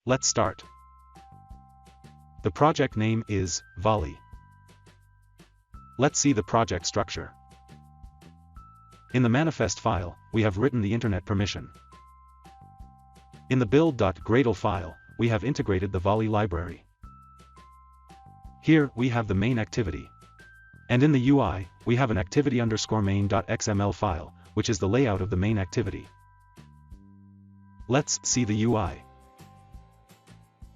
Let's start. The project name is Volley. Let's see the project structure. In the manifest file, we have written the internet permission. In the build.gradle file, we have integrated the Volley library. Here, we have the main activity. And in the UI, we have an activity_main.xml file, which is the layout of the main activity. Let's see the UI.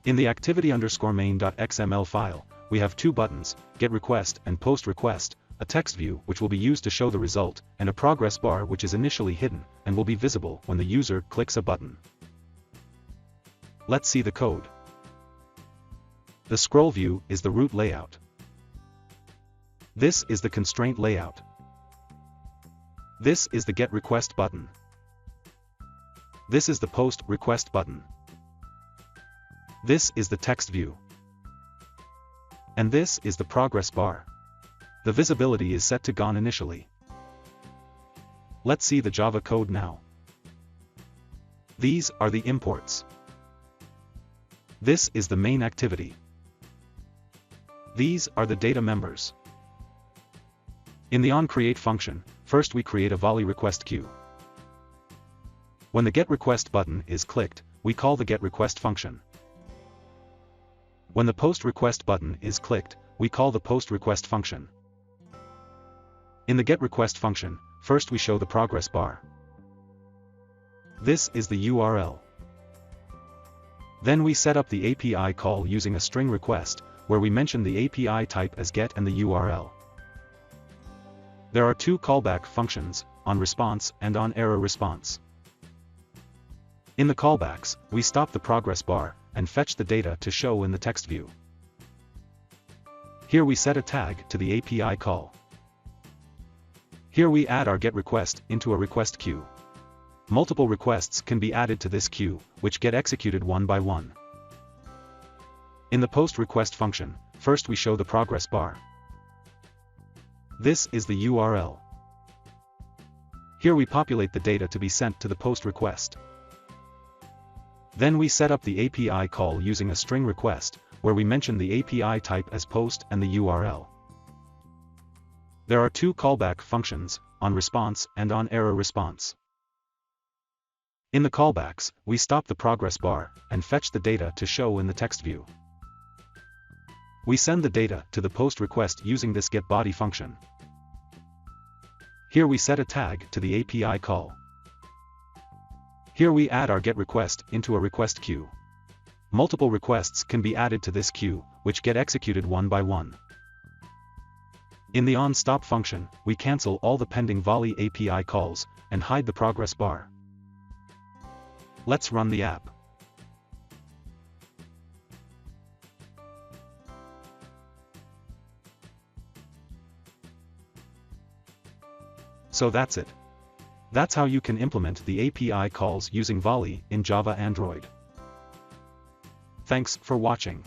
In the activity_main.xml file, we have two buttons, getRequest and postRequest, a text view which will be used to show the result, and a progress bar which is initially hidden, and will be visible when the user clicks a button. Let's see the code. The scroll view is the root layout. This is the constraint layout. This is the getRequest button. This is the postRequest button. This is the text view. And this is the progress bar. The visibility is set to gone initially. Let's see the Java code now. These are the imports. This is the main activity. These are the data members. In the onCreate function, first we create a Volley request queue. When the getRequest button is clicked, we call the getRequest function. When the postRequest button is clicked, we call the postRequest function. In the getRequest function, first we show the progress bar. This is the URL. Then we set up the API call using a string request, where we mention the API type as get and the URL. There are two callback functions, onResponse and onErrorResponse. In the callbacks, we stop the progress bar, and fetch the data to show in the text view. Here we set a tag to the API call. Here we add our getRequest into a request queue. Multiple requests can be added to this queue, which get executed one by one. In the postRequest function, first we show the progress bar. This is the URL. Here we populate the data to be sent to the post request. Then we set up the API call using a string request, where we mention the API type as post and the URL. There are two callback functions, onResponse and onErrorResponse. In the callbacks, we stop the progress bar, and fetch the data to show in the text view. We send the data to the post request using this getBody function. Here we set a tag to the API call. Here we add our getRequest into a request queue. Multiple requests can be added to this queue, which get executed one by one. In the onStop function, we cancel all the pending Volley API calls, and hide the progress bar. Let's run the app. So that's it. That's how you can implement the API calls using Volley in Java Android. Thanks for watching.